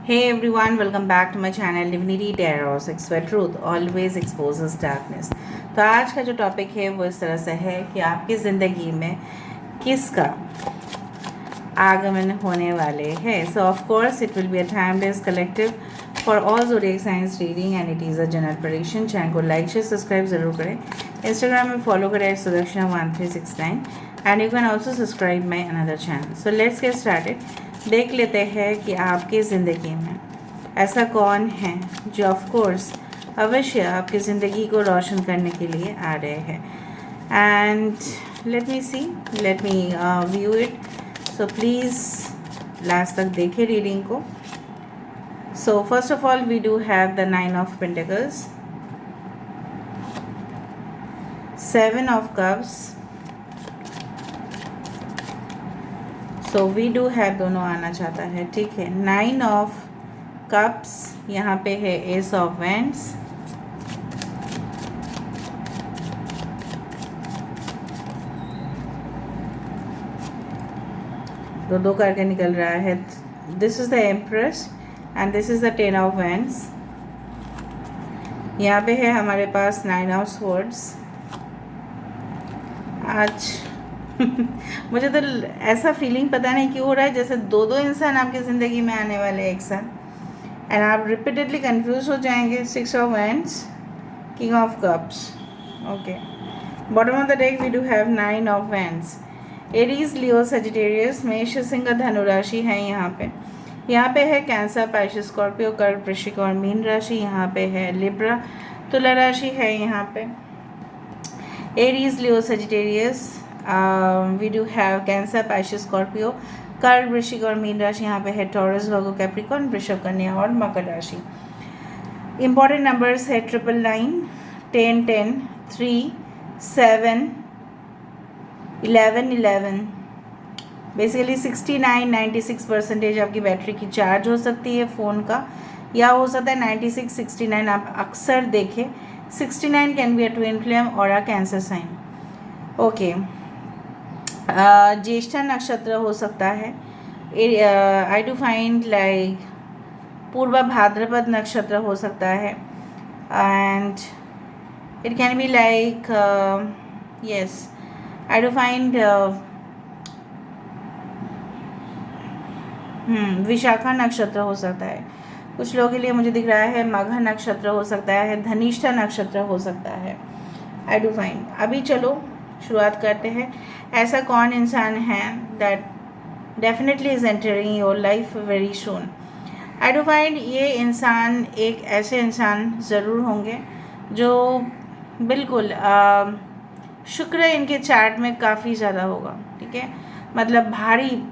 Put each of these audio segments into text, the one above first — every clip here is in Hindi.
Hey everyone, welcome back to my channel Divinity Tarot, Sex where truth always exposes darkness। तो आज का जो टॉपिक है वो इस तरह से है कि आपकी ज़िंदगी में किसका आगमन होने वाले हैं। So of course it will be a timeless collective for all zodiac science reading and it is a general prediction. Channel को लाइक शेयर सब्सक्राइब ज़रूर करें। इंस्टाग्राम में फॉलो करें सुदर्शना1369 and you can also subscribe my another channel. So let's get started. देख लेते हैं कि आपकी ज़िंदगी में ऐसा कौन है जो ऑफ कोर्स अवश्य आपकी ज़िंदगी को रोशन करने के लिए आ रहे हैं। And let me view it. So please last तक देखें रीडिंग को। So first of all we do have the 9 of pentacles, 7 of cups. So we do have, दोनों आना चाहता है, ठीक है। 9 ऑफ कप्स, यहाँ पे है एस ऑफ वैंड्स, दो करके निकल रहा है। This is the empress and this is the 10 of wands. यहाँ पे है हमारे पास 9 ऑफ स्वॉर्ड्स। आज मुझे तो ऐसा फीलिंग पता नहीं क्यों हो रहा है जैसे दो इंसान आपकी ज़िंदगी में आने वाले एक साथ एंड आप रिपीटेडली कंफ्यूज हो जाएंगे। 6 of wands, king of cups, okay. Bottom of the deck we do have 9 of wands. Aries, Leo, Sagittarius, मेष, सिंह, धनु राशि है यहाँ पे है कैंसर, पाइसेस, स्कॉर्पियो, कर्क, वृश्चिक और मीन राशि। यहाँ पे है लिब्रा, तुला राशि है यहाँ पे। Aries, Leo, Sagittarius, we do have Cancer, Pisces, Scorpio, कर्क, वृश्चिक और मीन राशि। यहाँ पे है टॉरस, वर्गो, कैप्रिकॉर्न, वृषभ, कन्या और मकर राशि। इंपॉर्टेंट नंबर्स है 999, 10 10, 3 7, 11 11। बेसिकली 69-96% आपकी बैटरी की चार्ज हो सकती है फ़ोन का, या हो सकता है 96-69। आप अक्सर देखें 69 can be a twin flame और अ कैंसर साइन, ओके। ज्येष्ठा नक्षत्र हो सकता है। आई डू फाइंड लाइक पूर्वा भाद्रपद नक्षत्र हो सकता है and it can be like yes, I do find Vishakha नक्षत्र हो सकता है। कुछ लोगों के लिए मुझे दिख रहा है मघा नक्षत्र हो सकता है, धनिष्ठा नक्षत्र हो सकता है। आई डू फाइंड। अभी चलो शुरुआत करते हैं। ऐसा कौन इंसान है that definitely is entering your life very soon. I do find ये इंसान एक ऐसे इंसान ज़रूर होंगे जो बिल्कुल शुक्र इनके चार्ट में काफ़ी ज़्यादा होगा, ठीक है। मतलब भारी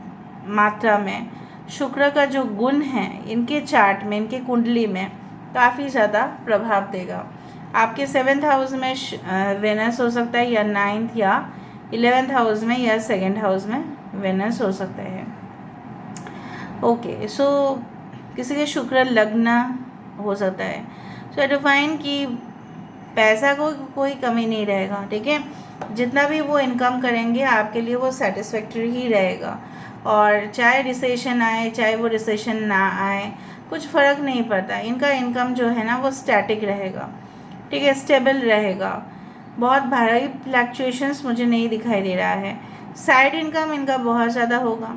मात्रा में शुक्र का जो गुण है इनके चार्ट में, इनके कुंडली में काफ़ी ज़्यादा प्रभाव देगा। आपके 7th हाउस में वेनस हो सकता है, या 9th या 11th हाउस में, या 2nd हाउस में वेनस हो सकता है, ओके। सो किसी के शुक्र लग्न हो सकता है। सो डिफाइन कि पैसा को कोई कमी नहीं रहेगा, ठीक है। जितना भी वो इनकम करेंगे आपके लिए वो सेटिस्फैक्ट्री ही रहेगा, और चाहे रिसेशन आए चाहे वो रिसेशन ना आए कुछ फ़र्क नहीं पड़ता। इनका इनकम जो है ना वो स्टैटिक रहेगा, ठीक है, स्टेबल रहेगा। बहुत भारी फ्लैक्चुएशंस मुझे नहीं दिखाई दे रहा है। साइड इनकम इनका बहुत ज़्यादा होगा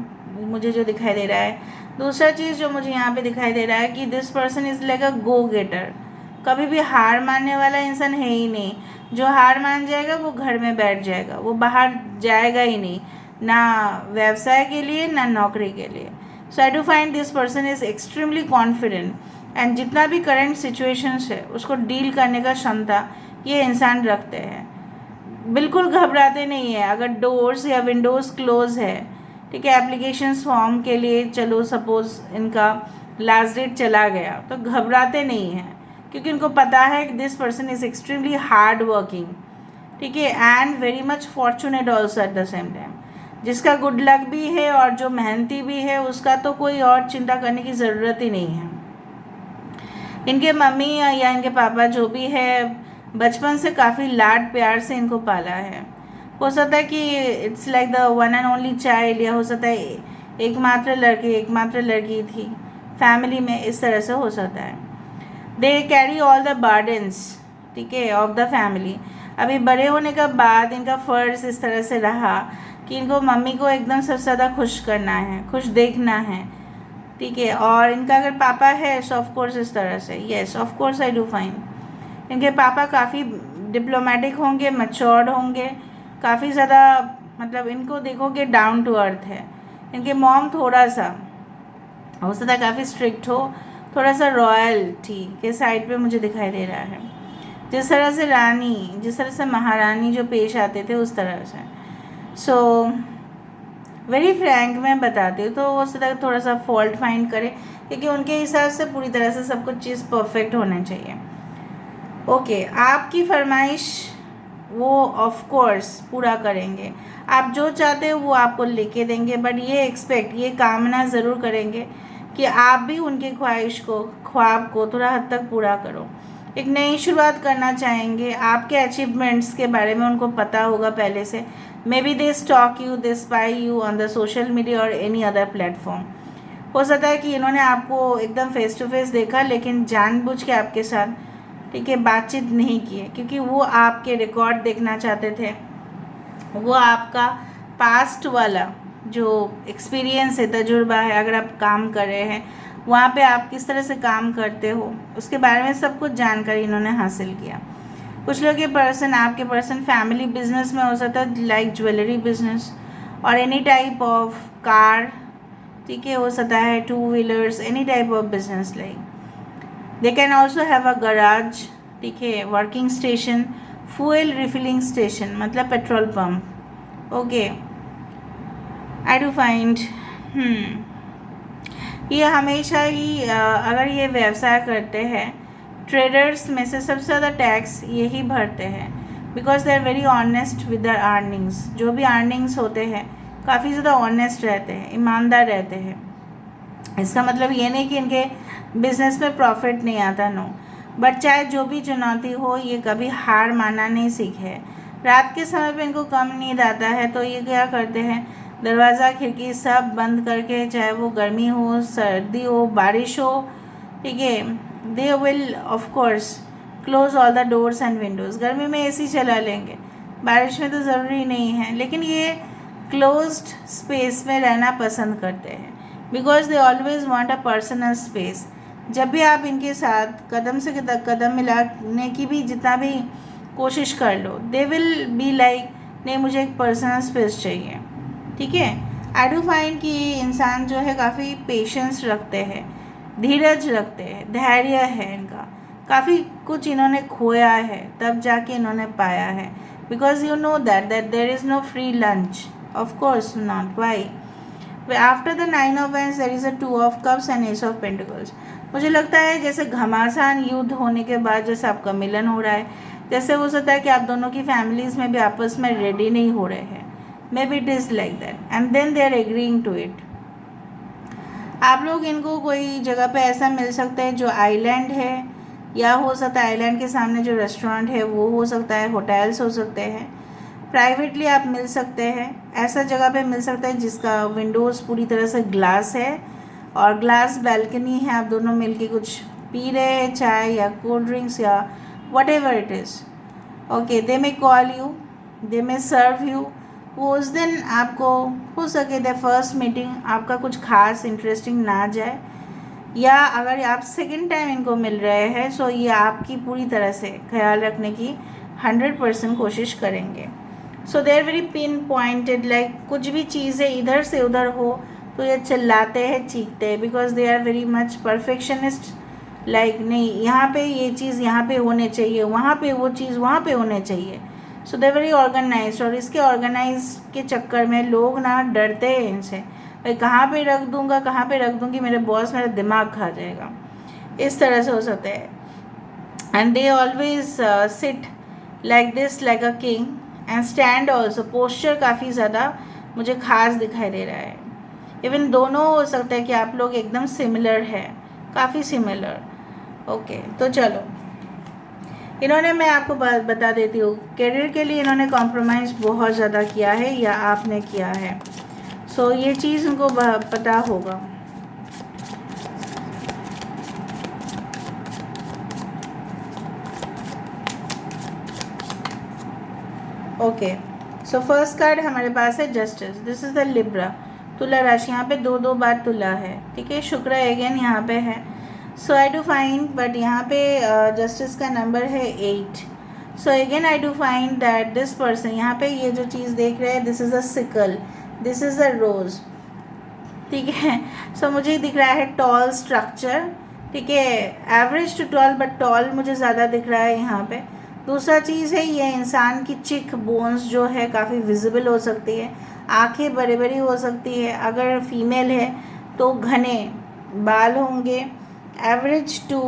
मुझे जो दिखाई दे रहा है। दूसरा चीज़ जो मुझे यहाँ पे दिखाई दे रहा है कि this person is like a go getter. कभी भी हार मानने वाला इंसान है ही नहीं। जो हार मान जाएगा वो घर में बैठ जाएगा, वो बाहर जाएगा ही नहीं, ना व्यवसाय के लिए ना नौकरी के लिए। So I do find this person is extremely confident and जितना भी करंट सिचुएशंस है उसको डील करने का क्षमता ये इंसान रखते हैं। बिल्कुल घबराते नहीं है। अगर डोर्स या विंडोज़ क्लोज है, ठीक है, एप्लीकेशंस फॉर्म के लिए चलो सपोज़ इनका लास्ट डेट चला गया, तो घबराते नहीं हैं क्योंकि उनको पता है कि this person is extremely hard working, ठीक है, and very much fortunate also at the same time. जिसका गुड लक भी है और जो मेहनती भी है उसका तो कोई और चिंता करने की ज़रूरत ही नहीं है। इनके मम्मी या इनके पापा जो भी है बचपन से काफ़ी लाड प्यार से इनको पाला है। हो सकता है कि it's like the one and only child, या हो सकता है एकमात्र लड़की थी, फैमिली में इस तरह से हो सकता है। They carry all the burdens, ठीक है, ऑफ द फैमिली। अभी बड़े होने के बाद इनका फ़र्ज़ इस तरह से रहा कि इनको मम्मी को एकदम सबसे ज़्यादा खुश करना है, खुश देखना है, ठीक है। और इनका अगर पापा है सो ऑफ कोर्स इस तरह से, yes of course I do fine. इनके पापा काफ़ी डिप्लोमेटिक होंगे, मैच्योर्ड होंगे, काफ़ी ज़्यादा, मतलब इनको देखोगे डाउन टू अर्थ है। इनके मॉम थोड़ा सा हो सकता है काफ़ी स्ट्रिक्ट हो, थोड़ा सा रॉयल्टी के साइड पे मुझे दिखाई दे रहा है। जिस तरह से रानी, जिस तरह से महारानी जो पेश आते थे उस तरह से। सो वेरी फ्रैंक मैं बताती हूँ, तो वो सदा थोड़ा सा फॉल्ट फाइंड करें, क्योंकि उनके हिसाब से पूरी तरह से सब कुछ चीज़ परफेक्ट होना चाहिए। ओके, आपकी फरमाइश वो ऑफ कोर्स पूरा करेंगे। आप जो चाहते हो वो आपको लेके देंगे, बट ये एक्सपेक्ट, ये कामना ज़रूर करेंगे कि आप भी उनके ख्वाब को थोड़ा हद तक पूरा करो। एक नई शुरुआत करना चाहेंगे। आपके अचीवमेंट्स के बारे में उनको पता होगा पहले से। May be they stock you, they spy you on the social media और एनी अदर प्लेटफॉर्म। हो सकता है कि इन्होंने आपको एकदम फेस टू फेस देखा, लेकिन जानबूझ के आपके साथ, ठीक है, बातचीत नहीं की है, क्योंकि वो आपके रिकॉर्ड देखना चाहते थे। वो आपका पास्ट वाला जो एक्सपीरियंस है, तजुर्बा है, अगर आप काम कर रहे हैं वहाँ पे आप किस तरह से काम करते हो, उसके बारे में सब कुछ जानकारी इन्होंने हासिल किया। कुछ लोग ये पर्सन, आपके पर्सन फैमिली बिजनेस में हो सकता है, लाइक ज्वेलरी बिजनेस और एनी टाइप ऑफ कार, ठीक है, हो सकता है 2 wheelers, any type of business like. They can also have a garage, ठीक है, working station, fuel refilling station, मतलब petrol pump. Okay, I do find ये हमेशा ही अगर ये व्यवसाय करते हैं, ट्रेडर्स में से सबसे ज़्यादा टैक्स यही भरते हैं, because they are very honest with their earnings. जो भी अर्निंग्स होते हैं काफ़ी ज़्यादा ऑनेस्ट रहते हैं, ईमानदार रहते हैं। इसका मतलब ये नहीं कि इनके बिजनेस में प्रॉफिट नहीं आता, नो, बट चाहे जो भी चुनौती हो, ये कभी हार मानना नहीं सीखे। रात के समय पे इनको कम नींद आता है, तो ये क्या करते हैं, दरवाज़ा खिड़की सब बंद करके, चाहे वो गर्मी हो, सर्दी हो, बारिश हो, ठीक है, they will of course close all the doors and Windows. गर्मी में एसी चला लेंगे, बारिश में तो ज़रूरी नहीं है, लेकिन ये क्लोज्ड स्पेस में रहना पसंद करते हैं, because they always want a personal space. जब भी आप इनके साथ कदम से कदम मिलाने की भी जितना भी कोशिश कर लो, दे विल बी लाइक नहीं, मुझे एक पर्सनल स्पेस चाहिए, ठीक है। आई डू फाइंड कि इंसान जो है काफ़ी पेशेंस रखते हैं, धीरज रखते हैं, धैर्य है इनका। काफ़ी कुछ इन्होंने खोया है, तब जाके इन्होंने पाया है, because you know that there is no free lunch, of course not. Why? After the 9 of Wands there is a 2 of Cups and Ace of Pentacles। मुझे लगता है जैसे घमासान युद्ध होने के बाद जैसे आपका मिलन हो रहा है, जैसे हो सकता है कि आप दोनों की फैमिलीज़ में भी आपस में रेडी नहीं हो रहे हैं। Maybe it is like that and then they are agreeing to it. आप लोग इनको कोई जगह पे ऐसा मिल सकते हैं जो आइलैंड है, या हो सकता है आइलैंड के सामने जो रेस्टोरेंट है वो हो सकता है, होटल्स हो सकते हैं। प्राइवेटली आप मिल सकते हैं, ऐसा जगह पे मिल सकते हैं जिसका विंडोज़ पूरी तरह से ग्लास है और ग्लास बैल्कनी है। आप दोनों मिलके कुछ पी रहे हैं, चाय या कोल्ड ड्रिंक्स या whatever it is. Okay, they may call you, they may serve you. वो उस दिन आपको हो सके द फर्स्ट मीटिंग आपका कुछ खास इंटरेस्टिंग ना जाए, या अगर आप सेकेंड टाइम इनको मिल रहे हैं सो ये आपकी पूरी तरह से ख्याल रखने की 100% कोशिश करेंगे। So they are very pin pointed, like कुछ भी चीज़ें इधर से उधर हो तो ये चिल्लाते हैं, चीखते हैं, because they are very much perfectionist. Like नहीं, यहाँ पे ये चीज़ यहाँ पे होने चाहिए, वहाँ पे वो चीज़ वहाँ पे होने चाहिए। सो दे वेरी ऑर्गेनाइज, और इसके ऑर्गेनाइज के चक्कर में लोग ना डरते हैं इनसे, भाई कहाँ पे रख दूँगा, कहाँ पे रख दूँगी, मेरे बॉस मेरा दिमाग खा जाएगा, इस तरह से हो सकते हैं। And they always sit like this like a king and stand also. Posture काफ़ी ज़्यादा मुझे खास दिखाई दे रहा है। इवन दोनों हो सकता है कि आप लोग एकदम सिमिलर है, काफ़ी सिमिलर। ओके, तो चलो इन्होंने, मैं आपको बता देती हूँ, करियर के लिए इन्होंने कॉम्प्रोमाइज़ बहुत ज़्यादा किया है या आपने किया है। सो ये चीज़ उनको पता होगा। ओके, सो फर्स्ट कार्ड हमारे पास है justice. This is the Libra, तुला राशि. यहाँ पे दो बार तुला है. ठीक है, शुक्र अगेन यहाँ पे है. So I do find, but यहाँ पे जस्टिस का नंबर है 8. So again I do find that this person, यहाँ पे ये जो चीज़ देख रहे हैं, this is a sickle, this is a rose. ठीक है, सो मुझे दिख रहा है टॉल स्ट्रक्चर. ठीक है, average to tall, but tall मुझे ज़्यादा दिख रहा है यहाँ पे. दूसरा चीज़ है, ये इंसान की चिक बोन्स जो है काफ़ी विजिबल हो सकती है. आंखें बड़ी बड़ी हो सकती है. अगर फीमेल है तो घने बाल होंगे. Average to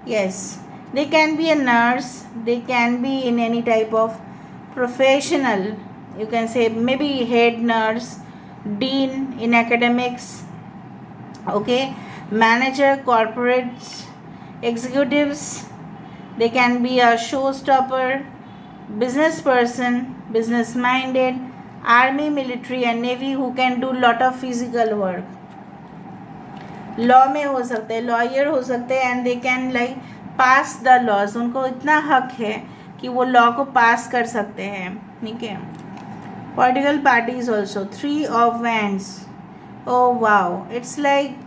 yes, they can be a nurse, they can be in any type of professional, you can say maybe head nurse, dean in academics, okay, manager, corporates, executives. They can be a showstopper, business person, business minded, army, military and navy who can do lot of physical work. Law में हो सकते हैं, लॉयर हो सकते हैं, and they can like pass the laws. उनको इतना हक है कि वो लॉ को पास कर सकते हैं. ठीक है, political parties also. 3 of wands. Oh wow, it's like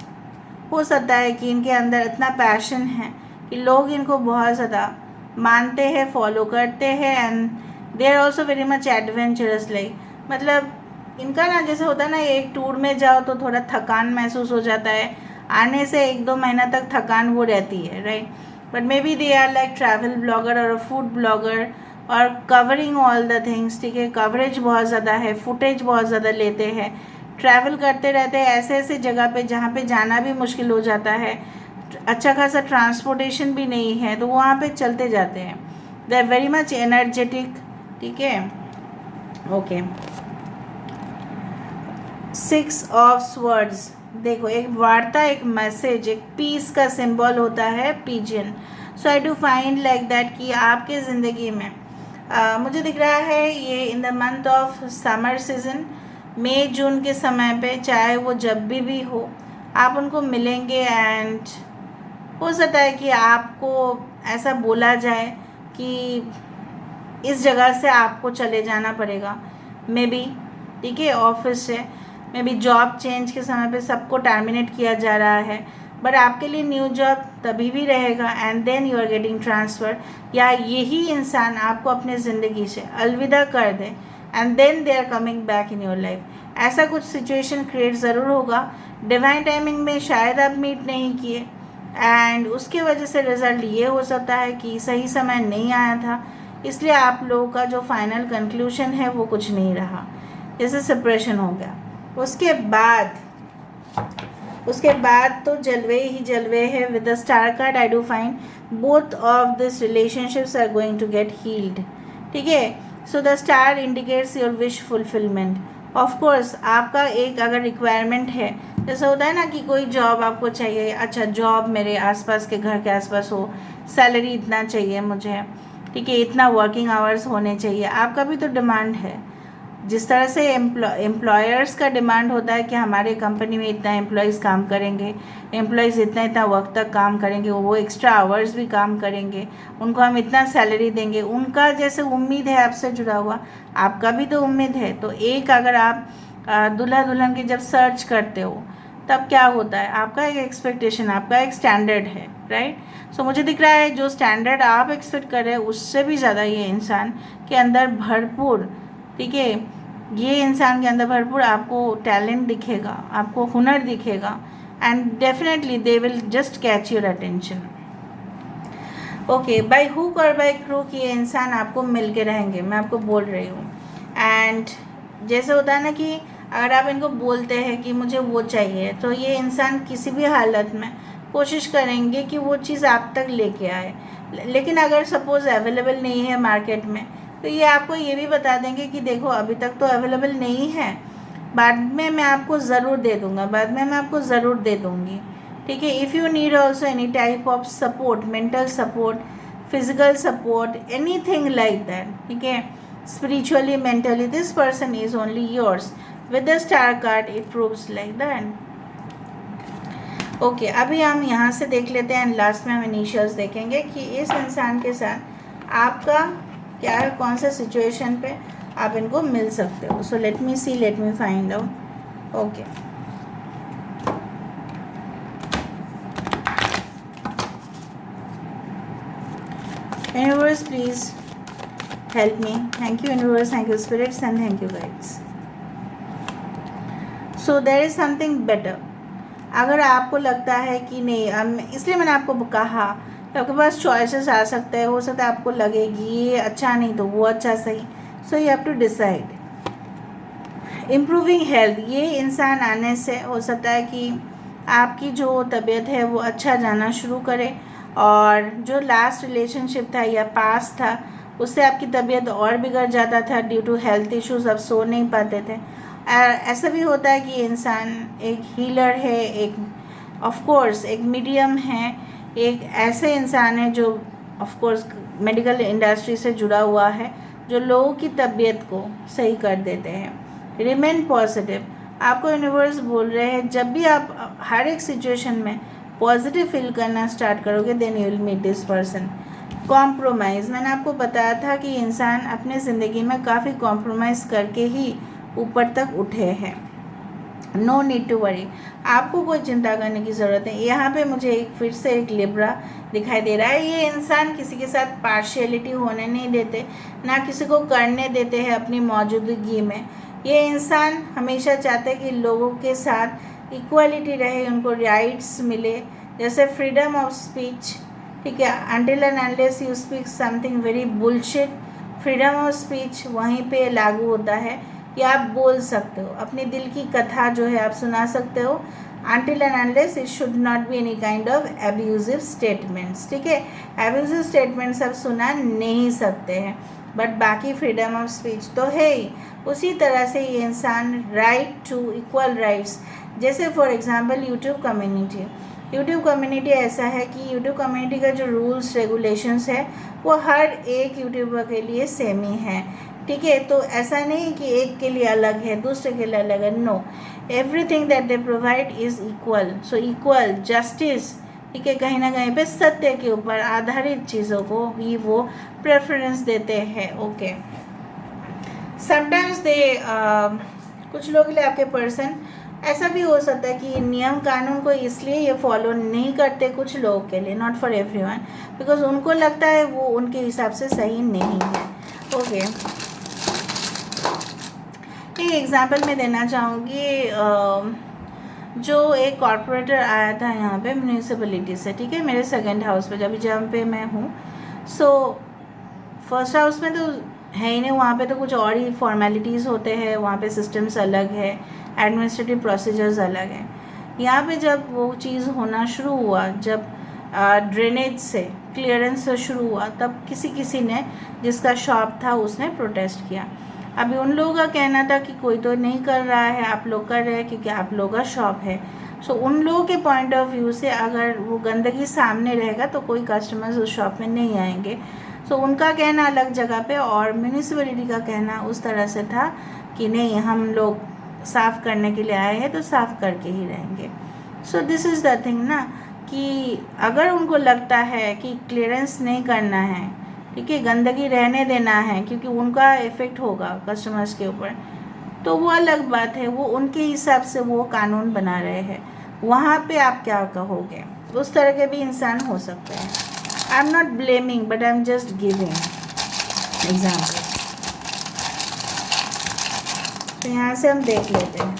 हो सकता है कि इनके अंदर इतना पैशन है कि लोग इनको बहुत ज़्यादा मानते हैं, फॉलो करते हैं, and they are also very much adventurous. Like मतलब इनका ना जैसे होता है ना, एक टूर में जाओ तो थोड़ा थकान महसूस हो जाता है, आने से 1-2 महीना तक थकान वो रहती है, right. But maybe they are like travel blogger और फूड ब्लॉगर और कवरिंग ऑल द थिंग्स. ठीक है, कवरेज बहुत ज़्यादा है, फुटेज बहुत ज़्यादा लेते हैं, ट्रैवल करते रहते हैं ऐसे ऐसे जगह पे जहाँ पे जाना भी मुश्किल हो जाता है, अच्छा खासा ट्रांसपोर्टेशन भी नहीं है, तो वहाँ पे चलते जाते हैं. They are very much energetic. ठीक है, ओके. 6 of swords. देखो, एक वार्ता, एक मैसेज, एक पीस का सिंबल होता है pigeon. So I do find like that कि आपके ज़िंदगी में मुझे दिख रहा है ये in the month of summer season, मई जून के समय पे, चाहे वो जब भी हो, आप उनको मिलेंगे. एंड हो सकता है कि आपको ऐसा बोला जाए कि इस जगह से आपको चले जाना पड़ेगा, मे बी. ठीक है, ऑफिस से मे बी जॉब चेंज के समय पे सबको टर्मिनेट किया जा रहा है, बट आपके लिए न्यू जॉब तभी भी रहेगा, and then you are getting transfer. या यही इंसान आपको अपने ज़िंदगी से अलविदा कर दे, and then they are coming back in your life. ऐसा कुछ सिचुएशन क्रिएट ज़रूर होगा. डिवाइन टाइमिंग में शायद आप मीट नहीं किए, एंड उसके वजह से रिज़ल्ट ये हो सकता है कि सही समय नहीं आया था, इसलिए आप लोगों का जो फाइनल कंक्लूशन है वो कुछ नहीं रहा, जैसे सेपरेशन हो गया. उसके बाद तो जलवे ही जलवे है. With the star card I do find both of this relationships are going to get healed. ठीक है, so the star indicates your wish fulfilment. Of course आपका एक अगर रिक्वायरमेंट है, जैसे होता है ना कि कोई जॉब आपको चाहिए, अच्छा जॉब मेरे आसपास के घर के आसपास हो, सैलरी इतना चाहिए मुझे, ठीक है, इतना वर्किंग आवर्स होने चाहिए, आपका भी तो डिमांड है. जिस तरह से एम्प्लॉयर्स का डिमांड होता है कि हमारे कंपनी में इतना एम्प्लॉयज़ काम करेंगे, एम्प्लॉयज़ इतना वक्त तक काम करेंगे, वो एक्स्ट्रा आवर्स भी काम करेंगे, उनको हम इतना सैलरी देंगे, उनका जैसे उम्मीद है आपसे जुड़ा हुआ, आपका भी तो उम्मीद है. तो एक अगर आप दूल्हा दुल्हन की जब सर्च करते हो तब क्या होता है, आपका एक एक्सपेक्टेशन, आपका एक स्टैंडर्ड है, राइट. सो मुझे दिख रहा है जो स्टैंडर्ड आप एक्सपेक्ट कर रहे हैं उससे भी ज़्यादा ये इंसान के अंदर भरपूर, ठीक है, ये इंसान के अंदर भरपूर आपको टैलेंट दिखेगा, आपको हुनर दिखेगा, and definitely they will just catch your attention. Okay, by hook और बाय क्रूक ये इंसान आपको मिल के रहेंगे, मैं आपको बोल रही हूँ. एंड जैसे होता है ना कि अगर आप इनको बोलते हैं कि मुझे वो चाहिए, तो ये इंसान किसी भी हालत में कोशिश करेंगे कि वो चीज़ आप तक लेके आए. लेकिन अगर सपोज़ अवेलेबल नहीं है मार्केट में, तो ये आपको ये भी बता देंगे कि देखो अभी तक तो अवेलेबल नहीं है, बाद में मैं आपको ज़रूर दे दूँगा, बाद में मैं आपको ज़रूर दे दूँगी. ठीक है, if you need also any type of support, mental support, physical support, anything like that, ठीक है, spiritually, mentally, this person is only yours. With the star card it proves like that. Okay, अभी हम यहाँ से देख लेते हैं, एंड लास्ट में हम इनिशियल्स देखेंगे कि इस इंसान के साथ आपका क्या कौन सा सिचुएशन पे आप इनको मिल सकते हो. So let me see, let me find out. Okay, universe please help me. Thank you universe, thank you spirits and thank you guides. So there is something better. अगर आपको लगता है कि नहीं, इसलिए मैंने आपको कहा कि आपके पास चॉइसेस आ सकते हैं. हो सकता है आपको लगेगी ये अच्छा नहीं तो वो अच्छा सही. So you have to decide. Improving health, ये इंसान आने से हो सकता है कि आपकी जो तबीयत है वो अच्छा जाना शुरू करे, और जो लास्ट रिलेशनशिप था या पास था उससे आपकी तबीयत और बिगड़ जाता था ड्यू टू हेल्थ इश्यूज. आप सो नहीं पाते थे. ऐसा भी होता है कि इंसान एक हीलर है, एक ऑफ कोर्स एक मीडियम है, एक ऐसे इंसान है जो ऑफ कोर्स मेडिकल इंडस्ट्री से जुड़ा हुआ है, जो लोगों की तबीयत को सही कर देते हैं. Remain positive. आपको यूनिवर्स बोल रहे हैं जब भी आप हर एक सिचुएशन में पॉजिटिव फील करना स्टार्ट करोगे then you will meet this person. Compromise, मैंने आपको बताया था कि इंसान अपने ज़िंदगी में काफ़ी कॉम्प्रोमाइज़ करके ही ऊपर तक उठे हैं. नो नीड टू वरी, आपको कोई चिंता करने की ज़रूरत है. यहाँ पे मुझे फिर से एक लिब्रा दिखाई दे रहा है. ये इंसान किसी के साथ पार्शियलिटी होने नहीं देते, ना किसी को करने देते हैं अपनी मौजूदगी में. ये इंसान हमेशा चाहते हैं कि लोगों के साथ इक्वालिटी रहे, उनको राइट्स मिले, जैसे फ्रीडम ऑफ स्पीच. ठीक है, until and unless you speak something very bullshit, freedom of speech वहीं पे लागू होता है कि आप बोल सकते हो, अपने दिल की कथा जो है आप सुना सकते हो. Until and unless it should not be any kind of abusive statements. ठीक है, एब्यूजिव स्टेटमेंट्स आप सुना नहीं सकते हैं, बट बाकी फ्रीडम ऑफ स्पीच तो है ही. उसी तरह से ये इंसान राइट टू इक्वल राइट्स, जैसे फॉर एग्जांपल यूट्यूब कम्युनिटी ऐसा है कि यूट्यूब कम्युनिटी का जो रूल्स रेगुलेशंस है वो हर एक यूट्यूबर के लिए सेम ही है. ठीक है, तो ऐसा नहीं कि एक के लिए अलग है दूसरे के लिए अलग है. No, everything that they provide is equal. So equal justice. ठीक है, कहीं ना कहीं पे सत्य के ऊपर आधारित चीज़ों को ही वो प्रेफरेंस देते हैं. ओके, समटाइम्स दे कुछ लोगों के लिए आपके पर्सन ऐसा भी हो सकता है कि नियम कानून को इसलिए ये फॉलो नहीं करते कुछ लोगों के लिए, नॉट फॉर एवरीवन, बिकॉज उनको लगता है वो उनके हिसाब से सही नहीं है. ओके, एक एग्जांपल मैं देना चाहूँगी. जो एक कॉर्पोरेटर आया था यहाँ पे म्यूनिसिपलिटी से. ठीक है, मेरे सेकंड हाउस पे जहाँ पे मैं हूँ. सो फर्स्ट हाउस में तो है ही नहीं, वहाँ पे तो कुछ और ही फॉर्मेलिटीज़ होते हैं, वहाँ पे सिस्टम्स अलग है, एडमिनिस्ट्रेटिव प्रोसीजर्स अलग हैं. यहाँ पे जब वो चीज़ होना शुरू हुआ, जब ड्रेनेज से क्लियरेंस से शुरू हुआ, तब किसी ने जिसका शॉप था उसने प्रोटेस्ट किया. अभी उन लोगों का कहना था कि कोई तो नहीं कर रहा है, आप लोग कर रहे हैं क्योंकि आप लोगों का शॉप है. सो उन लोगों के पॉइंट ऑफ व्यू से अगर वो गंदगी सामने रहेगा तो कोई कस्टमर्स उस शॉप में नहीं आएंगे. सो उनका कहना अलग जगह पे और म्यूनिसिपलिटी का कहना उस तरह से था कि नहीं, हम लोग साफ़ करने के लिए आए हैं तो साफ़ करके ही रहेंगे. So this is the thing ना, कि अगर उनको लगता है कि क्लियरेंस नहीं करना है, ठीक है, गंदगी रहने देना है क्योंकि उनका इफ़ेक्ट होगा कस्टमर्स के ऊपर, तो वो अलग बात है, वो उनके हिसाब से वो कानून बना रहे हैं. वहाँ पे आप क्या कहोगे? उस तरह के भी इंसान हो सकते हैं. I am not blaming but I am just giving example. तो यहाँ से हम देख लेते हैं.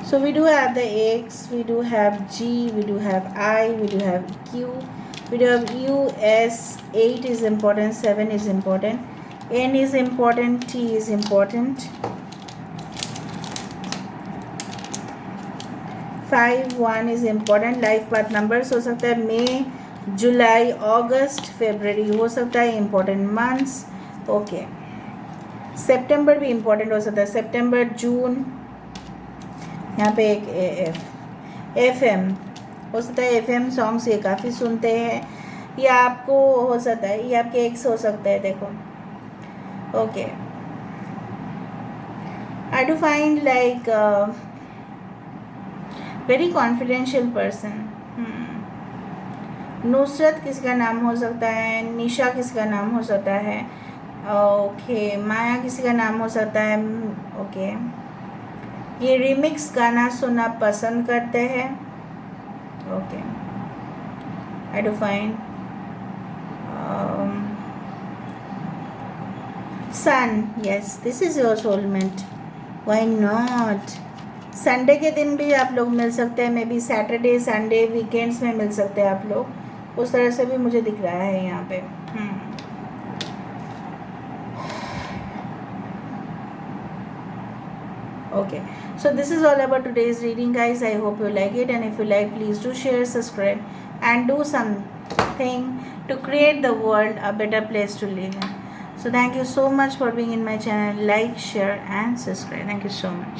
So we do have the X, we do have G, we do have I, we do have Q, we do have U, S, 8 is important, 7 is important, N is important, T is important, 5, 1 is important. Life path numbers हो सकता है मई, जुलाई, अगस्त, फरवरी हो सकता है इम्पोर्टेंट मंथ्स. ओके, सितंबर भी इम्पोर्टेंट हो सकता है, सितंबर, जून. यहाँ पे एक FM हो सकता है, FM सॉन्ग्स ये काफ़ी सुनते हैं, या आपको हो सकता है ये आपके एक्स हो सकता है. देखो, okay, I do find like very confidential person. Nusrat किसका नाम हो सकता है, निशा किसका नाम हो सकता है, ओके, माया किसी का नाम हो सकता है, ओके। ये रिमिक्स गाना सुनना पसंद करते हैं, okay, I do fine. Sun, yes, this is your soulmate, why not. Sunday के दिन भी आप लोग मिल सकते हैं, maybe Saturday Sunday weekends में मिल सकते हैं आप लोग, उस तरह से भी मुझे दिख रहा है यहाँ पे। Okay, so this is all about today's reading, guys. I hope you like it, and if you like, please do share, subscribe, and do something to create the world a better place to live in. So thank you so much for being in my channel. Like, share, and subscribe. Thank you so much.